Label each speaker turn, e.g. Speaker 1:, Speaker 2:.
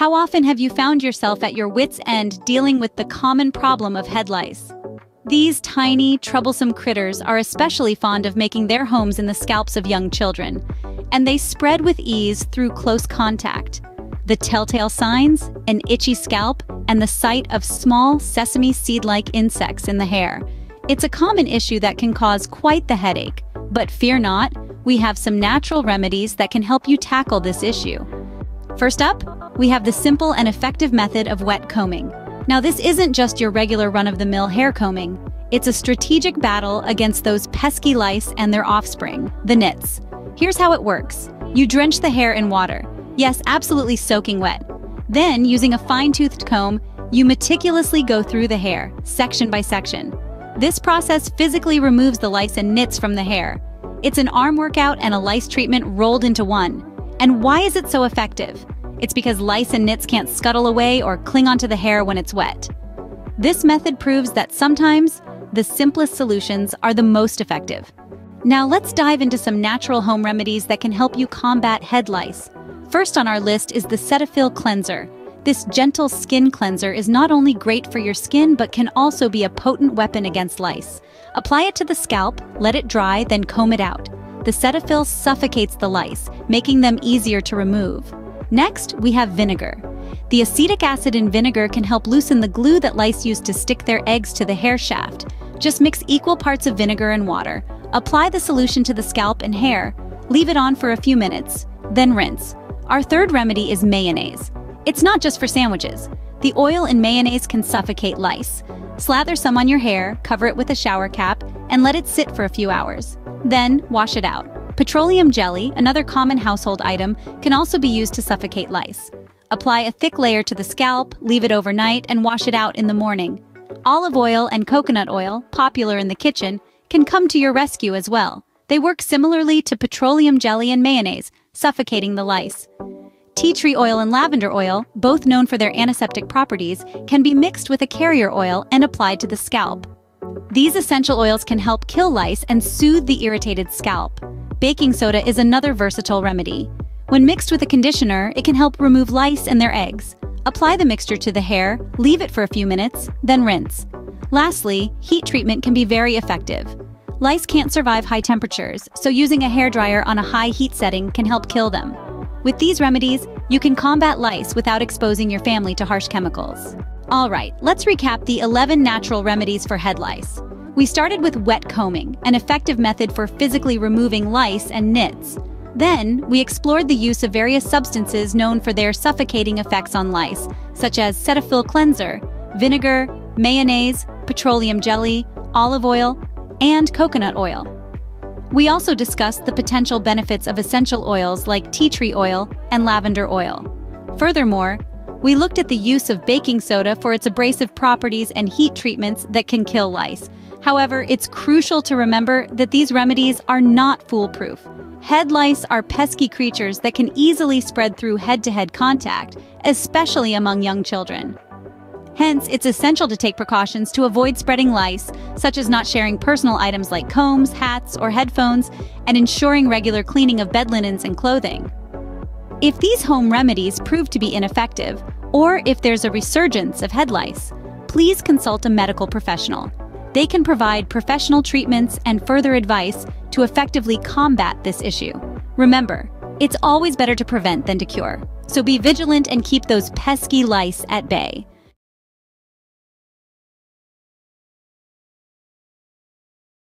Speaker 1: How often have you found yourself at your wits' end dealing with the common problem of head lice? These tiny, troublesome critters are especially fond of making their homes in the scalps of young children, and they spread with ease through close contact. The telltale signs: an itchy scalp and the sight of small sesame seed-like insects in the hair. It's a common issue that can cause quite the headache, but fear not, we have some natural remedies that can help you tackle this issue. First up, we have the simple and effective method of wet combing. Now, this isn't just your regular run-of-the-mill hair combing. It's a strategic battle against those pesky lice and their offspring, the nits. Here's how it works. You drench the hair in water. Yes, absolutely soaking wet. Then, using a fine-toothed comb, you meticulously go through the hair, section by section. This process physically removes the lice and nits from the hair. It's an arm workout and a lice treatment rolled into one. And why is it so effective? It's because lice and nits can't scuttle away or cling onto the hair when it's wet. This method proves that sometimes the simplest solutions are the most effective. Now let's dive into some natural home remedies that can help you combat head lice. First on our list is the Cetaphil Cleanser. This gentle skin cleanser is not only great for your skin but can also be a potent weapon against lice. Apply it to the scalp, let it dry, then comb it out. The Cetaphil suffocates the lice, making them easier to remove. Next, we have vinegar. The acetic acid in vinegar can help loosen the glue that lice use to stick their eggs to the hair shaft. Just mix equal parts of vinegar and water. Apply the solution to the scalp and hair. Leave it on for a few minutes, then rinse. Our third remedy is mayonnaise. It's not just for sandwiches. The oil in mayonnaise can suffocate lice. Slather some on your hair, cover it with a shower cap, and let it sit for a few hours. Then, wash it out. Petroleum jelly, another common household item, can also be used to suffocate lice. Apply a thick layer to the scalp, leave it overnight, and wash it out in the morning. Olive oil and coconut oil, popular in the kitchen, can come to your rescue as well. They work similarly to petroleum jelly and mayonnaise, suffocating the lice. Tea tree oil and lavender oil, both known for their antiseptic properties, can be mixed with a carrier oil and applied to the scalp. These essential oils can help kill lice and soothe the irritated scalp. Baking soda is another versatile remedy. When mixed with a conditioner, it can help remove lice and their eggs. Apply the mixture to the hair, leave it for a few minutes, then rinse. Lastly, heat treatment can be very effective. Lice can't survive high temperatures, so using a hairdryer on a high heat setting can help kill them. With these remedies, you can combat lice without exposing your family to harsh chemicals. Alright, let's recap the 11 natural remedies for head lice. We started with wet combing, an effective method for physically removing lice and nits. Then, we explored the use of various substances known for their suffocating effects on lice, such as Cetaphil Cleanser, vinegar, mayonnaise, petroleum jelly, olive oil, and coconut oil. We also discussed the potential benefits of essential oils like tea tree oil and lavender oil. Furthermore, we looked at the use of baking soda for its abrasive properties and heat treatments that can kill lice. However, it's crucial to remember that these remedies are not foolproof. Head lice are pesky creatures that can easily spread through head-to-head contact, especially among young children. Hence, it's essential to take precautions to avoid spreading lice, such as not sharing personal items like combs, hats, or headphones, and ensuring regular cleaning of bed linens and clothing. If these home remedies prove to be ineffective, or if there's a resurgence of head lice, please consult a medical professional. They can provide professional treatments and further advice to effectively combat this issue. Remember, it's always better to prevent than to cure, so be vigilant and keep those pesky lice at bay.